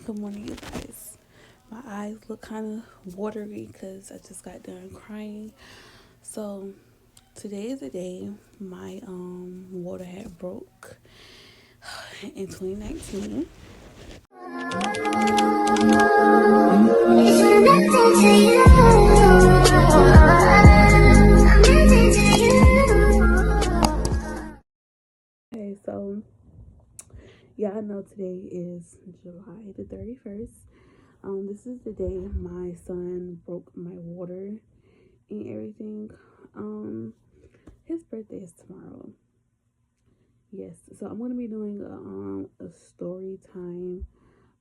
Good morning, you guys. My eyes look kind of watery because I just got done crying. So today is the day my water had broke in 2019. Okay, so yeah, I know today is July the 31st. This is the day my son broke my water and everything. His birthday is tomorrow. Yes, so I'm gonna be doing a story time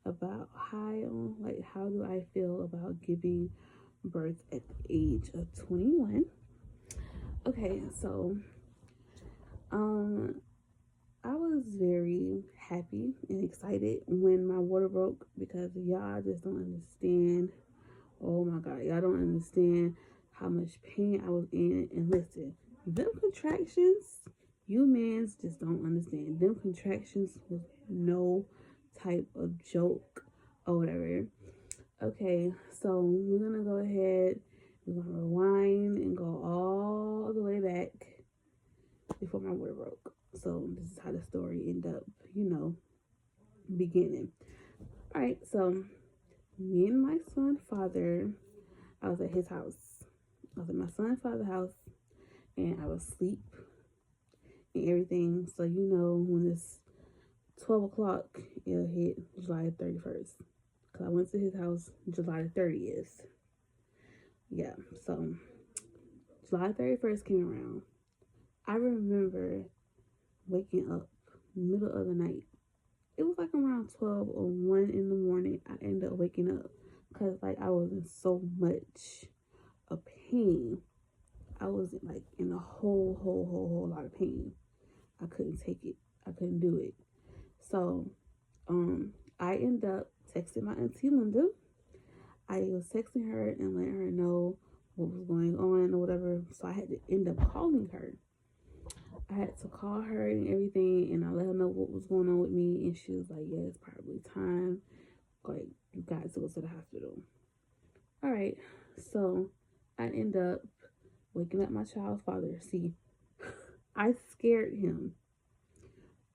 about how do I feel about giving birth at the age of 21. Okay, so um I was very happy and excited when my water broke because y'all just don't understand. Oh my god, y'all don't understand how much pain I was in. And listen, them contractions, you mans just don't understand. Them contractions was no type of joke or whatever. Okay, so we're gonna go ahead, we're gonna rewind and go all the way back before my water broke. So this is how the story ended up, beginning. All right, so me and my son father, I was at his house. I was at my son father's house, and I was asleep and everything. So when it's 12 o'clock, it'll hit July 31st. Cause I went to his house July 30th. Yeah, so July 31st came around. I remember waking up middle of the night. It was like around 12 or 1 in the morning. I ended up waking up because like I was in so much of pain. I was like in a whole lot of pain. I couldn't take it. I couldn't do it. So I ended up texting my auntie Linda. I was texting her and letting her know what was going on or whatever. So I had to end up calling her. I had to call her and everything, and I let her know what was going on with me, and she was like, "Yeah, it's probably time. Like, you got to go to the hospital." All right, so I end up waking up my child's father. See, I scared him.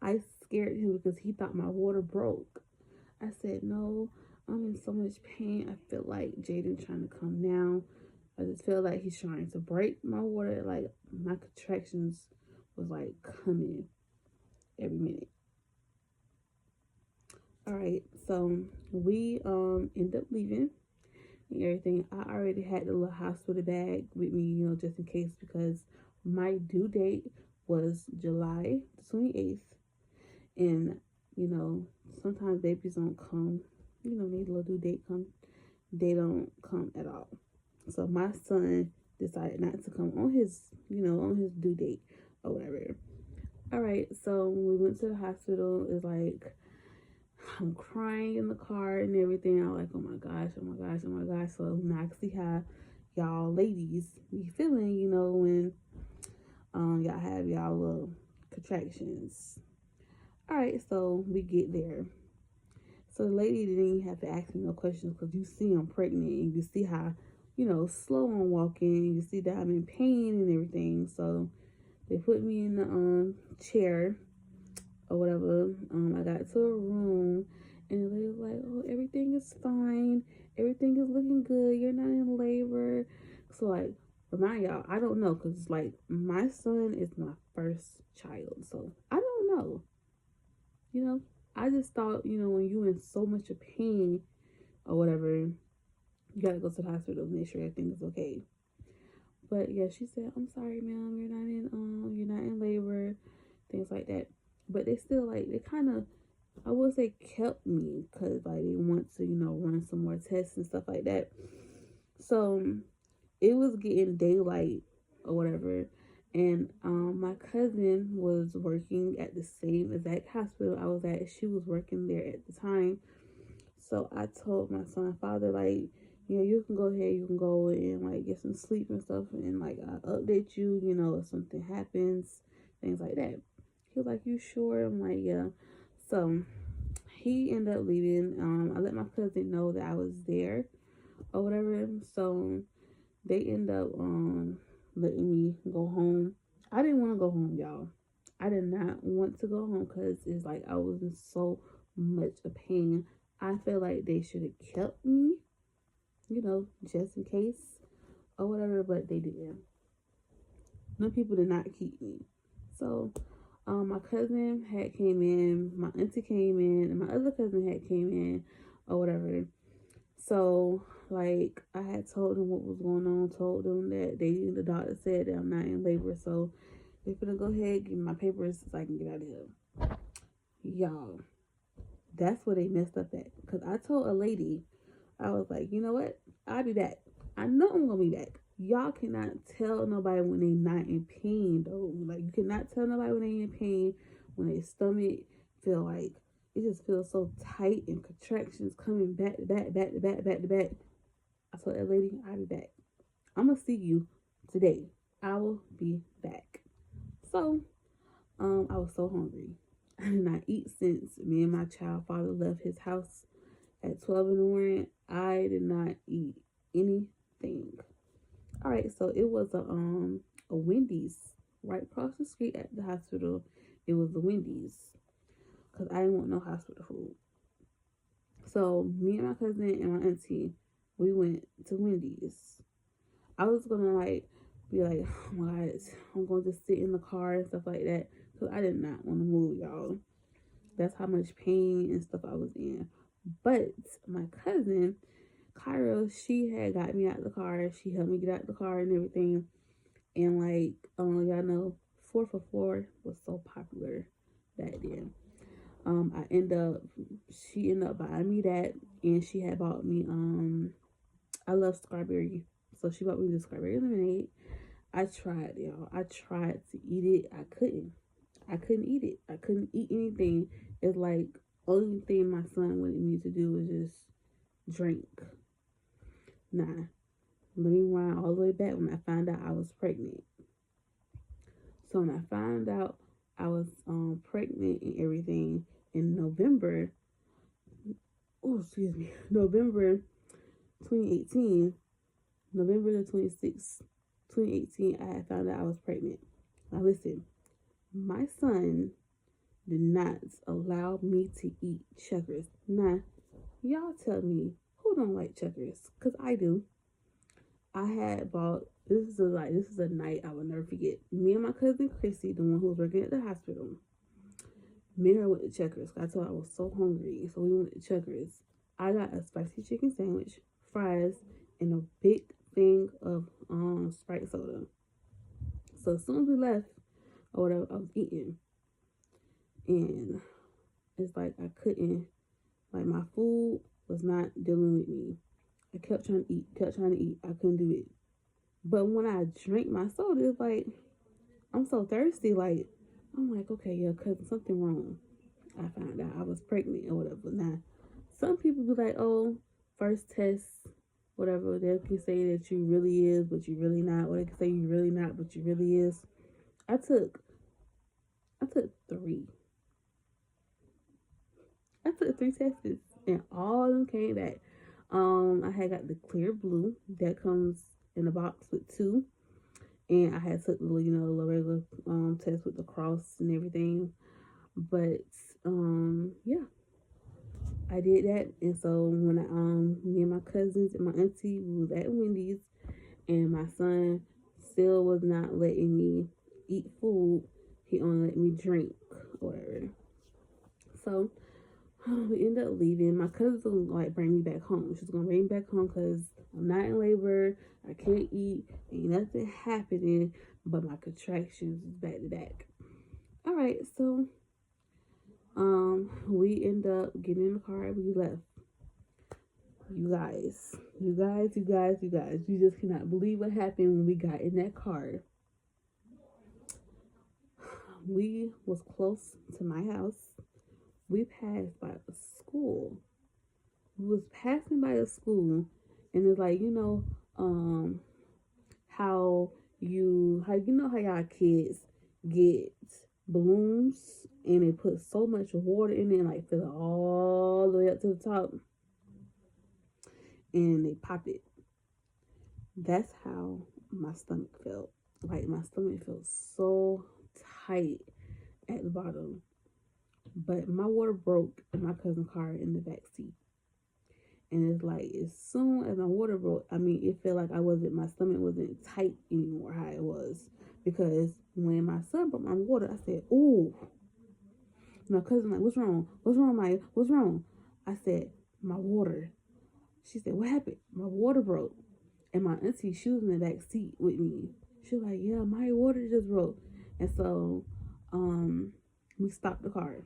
I scared him because he thought my water broke. I said, "No, I'm in so much pain. I feel like Jaden trying to come now. I just feel like he's trying to break my water. Like my contractions was like coming every minute." All right, so we end up leaving and everything. I already had the little hospital bag with me, just in case because my due date was July 28th, and you know sometimes babies don't come. Need a little due date come, they don't come at all. So my son decided not to come on his due date or whatever. All right, so when we went to the hospital, it's like I'm crying in the car and everything. I'm like, oh my gosh, oh my gosh, oh my gosh. So now I can see how y'all ladies be feeling, when y'all have y'all little contractions. All right, so we get there. So the lady didn't even have to ask me no questions because you see I'm pregnant and you see how, slow I'm walking. You see that I'm in pain and everything. So they put me in the chair or whatever. I got to a room and the lady was like, "Oh, everything is fine. Everything is looking good. You're not in labor." So like, remind y'all, I don't know because like my son is my first child, so I don't know. You know, I just thought when you in so much of pain or whatever, you gotta go to the hospital to make sure everything is okay. But yeah, she said, "I'm sorry, ma'am. You're not in labor, things like that." But they still like they kind of I would say kept me because like they want to run some more tests and stuff like that. So it was getting daylight or whatever, and my cousin was working at the same exact hospital I was at. She was working there at the time. So I told my son father like, you can go ahead, you can go and like get some sleep and stuff, and like I'll update you, if something happens, things like that. He was like, "You sure?" I'm like, "Yeah." So he ended up leaving. I let my cousin know that I was there or whatever. So they end up letting me go home. I didn't want to go home, y'all. I did not want to go home because it's like I was in so much of pain. I feel like they should have kept me, just in case or whatever, but they didn't. No, people did not keep me. So my cousin had came in, my auntie came in, and my other cousin had came in or whatever. So like I had told them what was going on, told them that the doctor said that I'm not in labor, so they're gonna go ahead give me my papers so I can get out of here. Y'all, that's where they messed up at. Cause I told a lady, I was like, you know what? I'll be back. I know I'm gonna be back. Y'all cannot tell nobody when they not in pain though. Like you cannot tell nobody when they in pain, when their stomach feel like it just feels so tight and contractions coming back to back, back to back, back to back. I told that lady, I'll be back. I'm gonna see you today. I will be back. So, I was so hungry. I did not eat since me and my child father left his house at 12 in the morning. I did not eat anything. All right, so it was a Wendy's right across the street at the hospital. It was the Wendy's because I didn't want no hospital food. So me and my cousin and my auntie, we went to Wendy's. I was gonna like be like, oh my God, I'm going to sit in the car and stuff like that because I did not want to move, y'all. That's how much pain and stuff I was in. But my cousin, Kyra, she had got me out the car. She helped me get out the car and everything. And like, y'all know, 4 for $4 was so popular back then. She ended up buying me that, and she had bought me, I love strawberry, so she bought me the strawberry lemonade. I tried, y'all. I tried to eat it. I couldn't. I couldn't eat it. I couldn't eat anything. It's like only thing my son wanted me to do was just drink. Nah. Let me rewind all the way back when I found out I was pregnant. So when I found out I was pregnant and everything in November, November 2018, November the 26th, 2018, I had found out I was pregnant. Now listen, my son did not allow me to eat checkers. Now, y'all tell me who don't like checkers? Cause I do. I had bought this is a night I will never forget. Me and my cousin Chrissy, the one who was working at the hospital. Me and her went to Checkers. I told her I was so hungry, so we went to Checkers. I got a spicy chicken sandwich, fries, and a big thing of Sprite soda. So as soon as we left or whatever, I was eating, and it's like I couldn't, like my food was not dealing with me. I kept trying to eat, I couldn't do it. But when I drank my soda, it's like I'm so thirsty, like I'm like, okay, yeah, cousin, something wrong. I found out I was pregnant or whatever. Now, some people be like, oh, first test, whatever. They can say that you really is, but you really not. Or they can say you really not, but you really is. I took 3. I took 3 tests, and all of them came back. I had got the clear blue that comes in a box with 2, and I had took the the regular test with the cross and everything. But yeah, I did that, and so when me and my cousins and my auntie was at Wendy's, and my son still was not letting me eat food. He only let me drink or whatever. So we ended up leaving. My cousin was gonna like bring me back home. She's gonna bring me back home because I'm not in labor. I can't eat. Ain't nothing happening, but my contractions is back to back. All right, so we end up getting in the car. We left. You guys, you just cannot believe what happened when we got in that car. We was close to my house. We passed by a school. We was passing by a school, and it's like how y'all kids get balloons, and they put so much water in it, like fill it all the way up to the top, and they pop it. That's how my stomach felt. Like my stomach felt so tight at the bottom. But my water broke in my cousin's car in the back seat. And it's like as soon as my water broke, I mean, it felt like my stomach wasn't tight anymore how it was. Because when my son brought my water, I said, "Ooh." My cousin like, "What's wrong? What's wrong, Maya? What's wrong?" I said, "My water." She said, "What happened?" "My water broke." And my auntie, she was in the back seat with me. She was like, "Yeah, my water just broke." And so we stopped the car.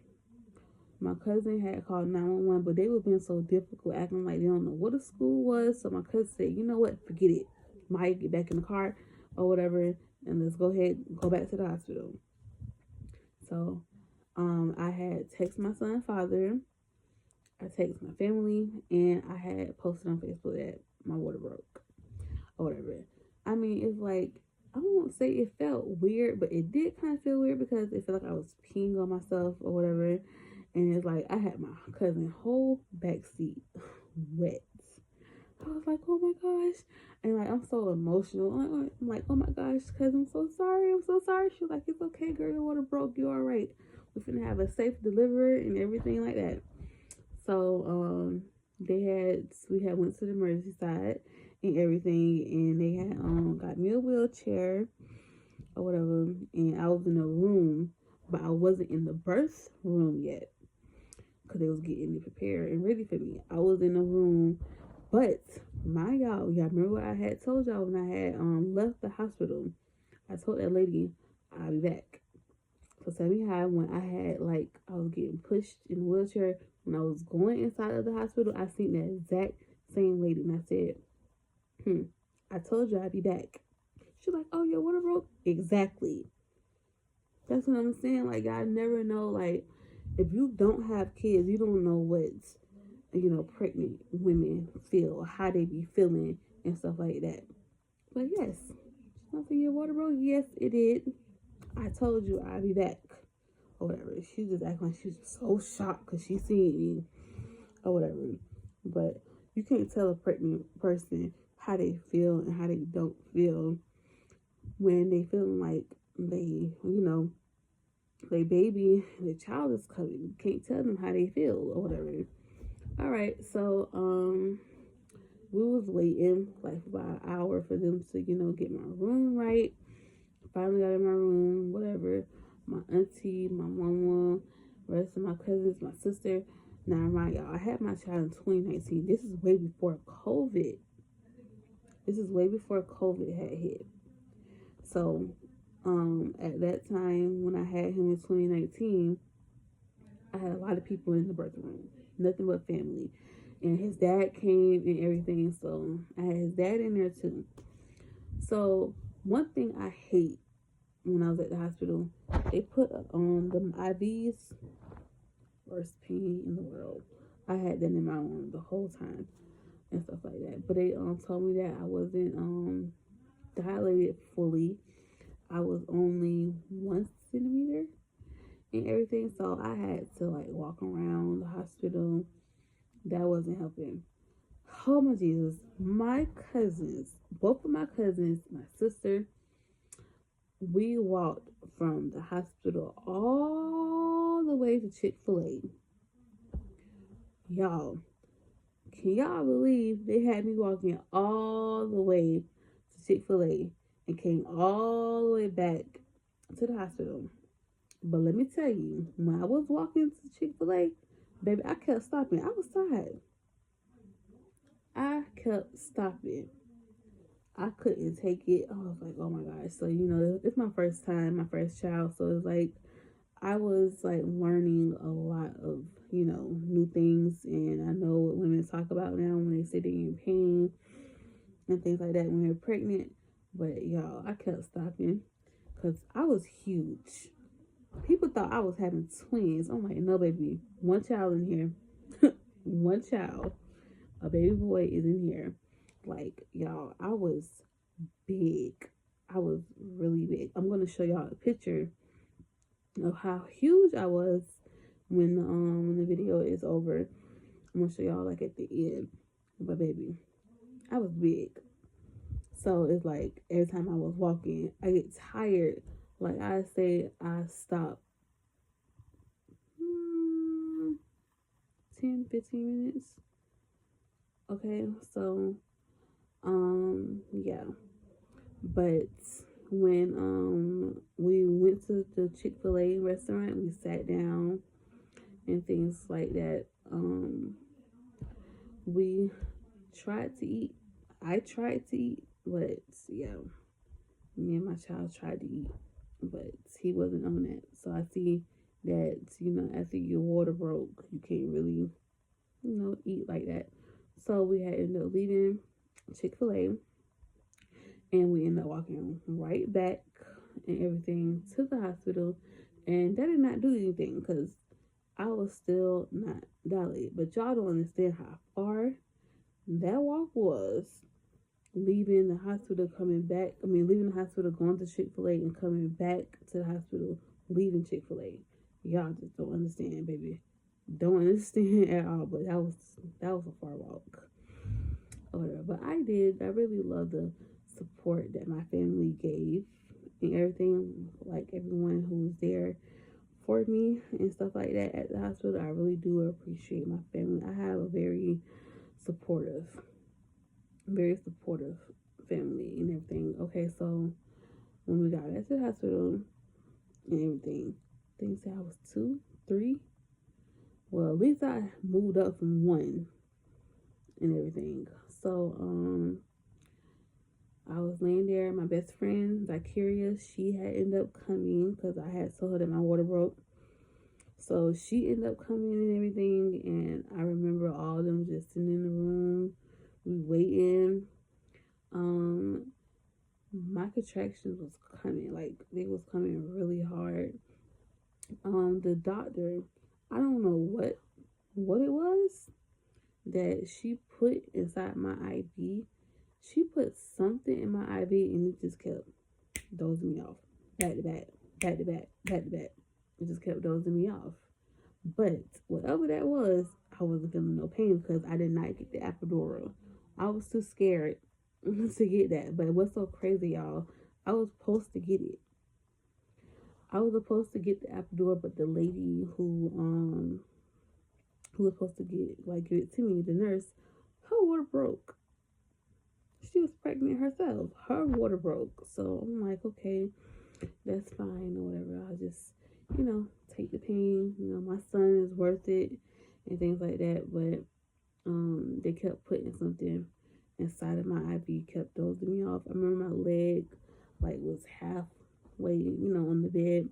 My cousin had called 911, but they were being so difficult, acting like they don't know what the school was. So my cousin said, "You know what? Forget it. Maya, get back in the car or whatever, and let's go ahead and go back to the hospital." So I had text my son's father, I text my family, and I had posted on Facebook that my water broke or whatever. I mean, it's like, I won't say it felt weird, but it did kind of feel weird because it felt like I was peeing on myself or whatever. And it's like I had my cousin's whole back seat wet. I was like, "Oh my gosh." And like, I'm so emotional. I'm like, "Oh my gosh, cousin, I'm so sorry. I'm so sorry." She was like, "It's okay, girl. Your water broke. You all right. We're finna have a safe delivery and everything like that." So we had went to the emergency side and everything, and they had got me a wheelchair or whatever, and I was in a room, but I wasn't in the birth room yet because they was getting me prepared and ready for me. I was in a room, but y'all remember what I had told y'all when I had left the hospital? I told that lady I'll be back. So tell me how when I was getting pushed in the wheelchair when I was going inside of the hospital, I seen that exact same lady, and I said, "I told you I'd be back." She's like, "Oh, your water broke?" Exactly. That's what I'm saying. Like, I never know. Like, if you don't have kids, you don't know what pregnant women feel, how they be feeling, and stuff like that. But yes, something your water broke. Yes, it did. I told you I'd be back. Or whatever. She just acting like she's so shocked because she seen me or whatever. But you can't tell a pregnant person how they feel and how they don't feel when they feeling like they baby, the child is coming. You can't tell them how they feel or whatever. All right, so we was waiting like for about an hour for them to get my room right. Finally got in my room, whatever. My auntie, my mama, rest of my cousins, my sister. Now, right, y'all, I had my child in 2019. This is way before COVID. This is way before COVID had hit. So, at that time when I had him in 2019, I had a lot of people in the birth room, nothing but family, and his dad came and everything. So I had his dad in there too. So one thing I hate when I was at the hospital, they put on them IVs. Worst pain in the world. I had that in my arm the whole time and stuff like that. But they told me that I wasn't dilated fully. I was only 1 centimeter and everything. So I had to like walk around the hospital. That wasn't helping. Oh my Jesus. My cousins, both of my cousins, my sister, we walked from the hospital all the way to Chick-fil-A. Y'all, can y'all believe they had me walking all the way to Chick-fil-A and came all the way back to the hospital? But let me tell you, when I was walking to Chick-fil-A, baby, I kept stopping. I was tired. I kept stopping. I couldn't take it. I was like, oh my gosh. So, it's my first time, my first child. So it's like, I was like learning a lot of, new things. And I know what women talk about now when they say they're in pain and things like that when they're pregnant. But y'all, I kept stopping because I was huge. People thought I was having twins. I'm like, no, baby. One child in here. One child. A baby boy is in here. Like, y'all, I was big. I was really big. I'm going to show y'all a picture of how huge I was when the video is over. I'm gonna show y'all like at the end. But baby, I was big. So it's like every time I was walking, I get tired. Like I say, I stop 10, 15 minutes. Okay, so yeah. But when we went to the Chick-fil-A restaurant, we sat down and things like that. We tried to eat. I tried to eat, but yeah, me and my child tried to eat, but he wasn't on that. So I see that, after your water broke, you can't really, eat like that. So we had ended up leaving Chick-fil-A, and we ended up walking right back and everything to the hospital. And that did not do anything because I was still not dilated. But y'all don't understand how far that walk was, leaving the hospital, coming back. I mean, leaving the hospital, going to Chick-fil-A, and coming back to the hospital, leaving Chick-fil-A. Y'all just don't understand, baby. Don't understand at all. But that was a far walk. Or whatever. But I did. I really love the support that my family gave and everything. Like everyone who was there for me and stuff like that at the hospital. I really do appreciate my family. I have a supportive, very supportive family and everything. Okay, so when we got back to the hospital and everything, things said I was 2, 3. Well, at least I moved up from 1 and everything. So, I was laying there. My best friend, Zakiria, she had ended up coming because I had told her that my water broke. So she ended up coming and everything. And I remember all of them just sitting in the room. We waiting. My contractions was coming. Like, they was coming really hard. The doctor, I don't know what it was that she put inside my IV. She put something in my IV and it just kept dozing me off. Back to back, back to back, back to back. It just kept dozing me off. But whatever that was, I wasn't feeling no pain because I did not get the epidural. I was too scared to get that. But what's so crazy, y'all? I was supposed to get it. I was supposed to get the epidural, but the lady who was supposed to give it to me, the nurse, her water broke. She was pregnant herself. Her water broke. So I'm like, okay, that's fine or whatever. I'll just, take the pain. My son is worth it and things like that. But they kept putting something inside of my IV, kept dozing me off. I remember my leg was halfway, on the bed.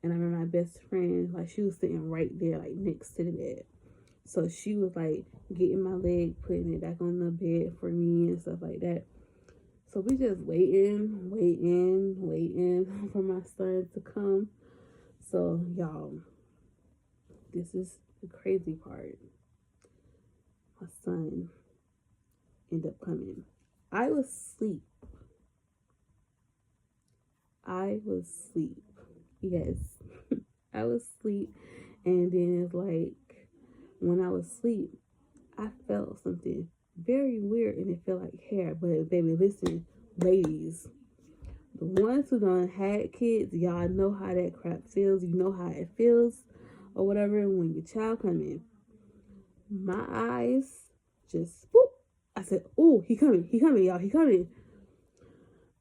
And I remember my best friend, she was sitting right there, next to the bed. So she was getting my leg, putting it back on the bed for me and stuff like that. So we just waiting for my son to come. So y'all, this is the crazy part. My son ended up coming. I was asleep. Yes. I was asleep. And then it's when I was asleep, I felt something very weird and it felt like hair. But baby, listen, ladies, the ones who done had kids, y'all know how that crap feels. You know how it feels or whatever when your child come in. My eyes just boop. I said, "Oh, he coming, y'all, he coming."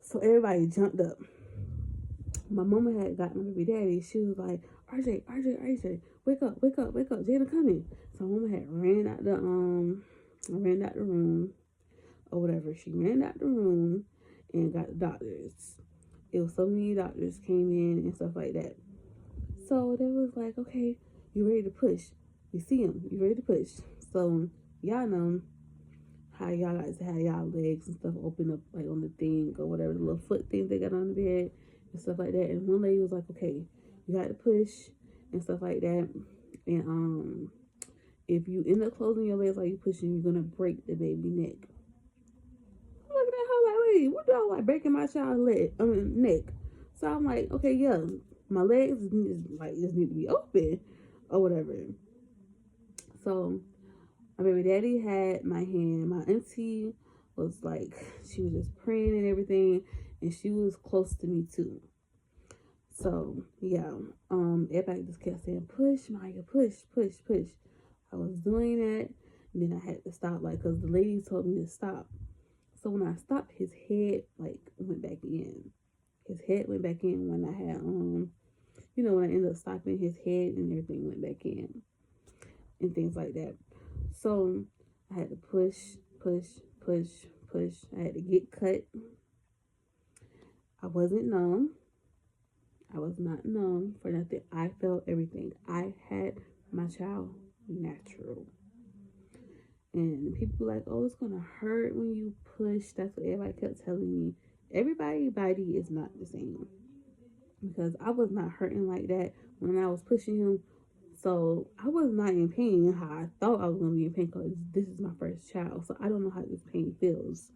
So everybody jumped up. My mama had got my baby daddy. She was like, RJ, wake up, Jada coming. So mama had ran out the room or whatever. She ran out the room and got the doctors. It was so many doctors came in and stuff like that. So they was like, okay, you ready to push? You see him, you ready to push? So y'all know how y'all like to have y'all legs and stuff open up on the thing or whatever, the little foot thing they got on the bed and stuff like that. And one lady was like, okay, you got to push and stuff like that. And if you end up closing your legs while you pushing, you're gonna break the baby neck. Look at that, her wait, what do I breaking my child's neck? So I'm like, okay, yeah, my legs just need to be open or whatever. So my baby daddy had my hand. My auntie was like, she was just praying and everything, and she was close to me too. So yeah, everybody just kept saying, "Push, Maya, push, push, push." I was doing that, and then I had to stop, like, cause the lady told me to stop. So when I stopped, his head like went back in. His head went back in when I had when I ended up stopping, his head and everything went back in and things like that. So I had to push, push, push, push. I had to get cut. I wasn't numb. I was not numb for nothing. I felt everything. I had my child natural. And people like, oh, it's gonna hurt when you push. That's what everybody kept telling me. Everybody's body is not the same. Because I was not hurting like that when I was pushing him. So I was not in pain how I thought I was gonna be in pain because this is my first child. So I don't know how this pain feels.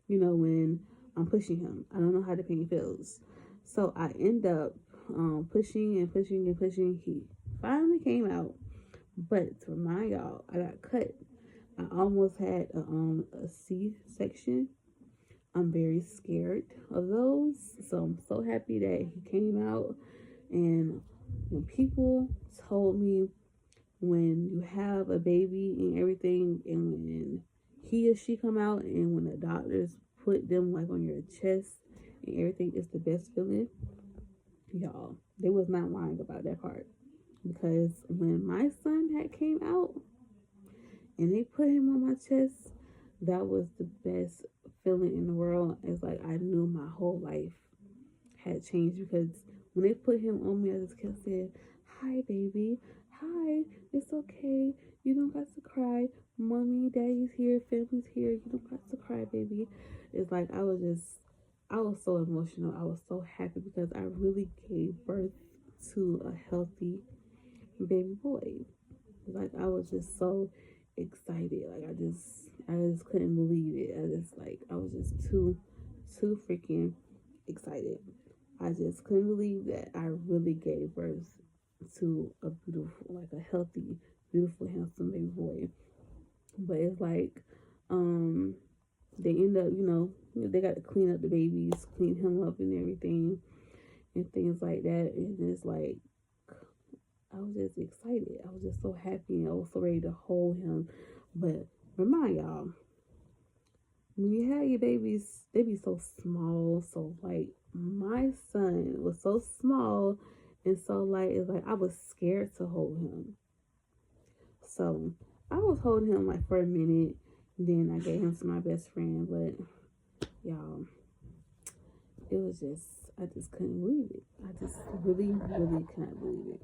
When I'm pushing him, I don't know how the pain feels. So I end up pushing and pushing and pushing. He finally came out. But to remind y'all, I got cut. I almost had a C-section. I'm very scared of those. So I'm so happy that he came out. And when people told me when you have a baby and everything, and when he or she come out, and when the doctors put them like on your chest and everything, it's the best feeling. Y'all, they was not lying about that part. Because when my son had came out and they put him on my chest, that was the best feeling in the world. It's like I knew my whole life had changed, because when they put him on me, I just kept saying, "Hi, baby. Hi. It's okay. You don't got to cry. Mommy, daddy's here. Family's here. You don't got to cry, baby." It's like I was so emotional. I was so happy because I really gave birth to a healthy baby boy. Like I was just so excited. Like I just couldn't believe it. I was just too freaking excited. I just couldn't believe that I really gave birth to a beautiful, like a healthy, beautiful, handsome baby boy. But it's like, they end up, they got to clean up the babies, clean him up and everything, and things like that. And it's like, I was just excited. I was just so happy. I was so ready to hold him. But remind y'all, when you have your babies, they be so small. So like my son was so small, and so like it's like I was scared to hold him. So I was holding him like for a minute. Then I gave him to my best friend. But y'all, it was just, I just couldn't believe it. I just really, really couldn't believe it.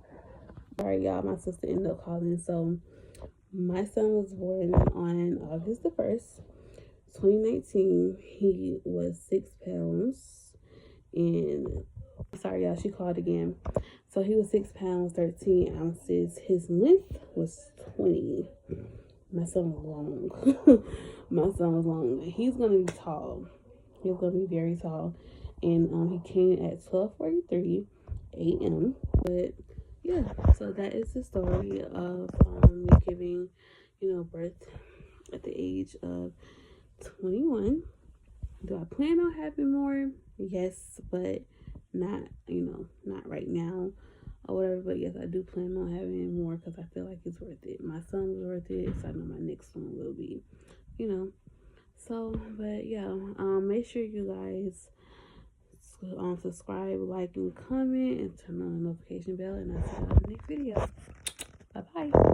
All right, y'all, my sister ended up calling. So my son was born on August the 1st, 2019. He was 6 pounds. And sorry, y'all, she called again. So he was 6 pounds, 13 ounces. His length was 20. My son was long. My son was long. He's going to be tall. He's going to be very tall. And he came at 12:43 a.m. But yeah, so that is the story of me giving, birth at the age of 21. Do I plan on having more? Yes, but not, not right now or whatever. But yes, I do plan on having more because I feel like it's worth it. My son was worth it, so I know my next one will be, So, but yeah, make sure you guys subscribe, like, and comment, and turn on the notification bell, and I'll see you in the next video. Bye bye.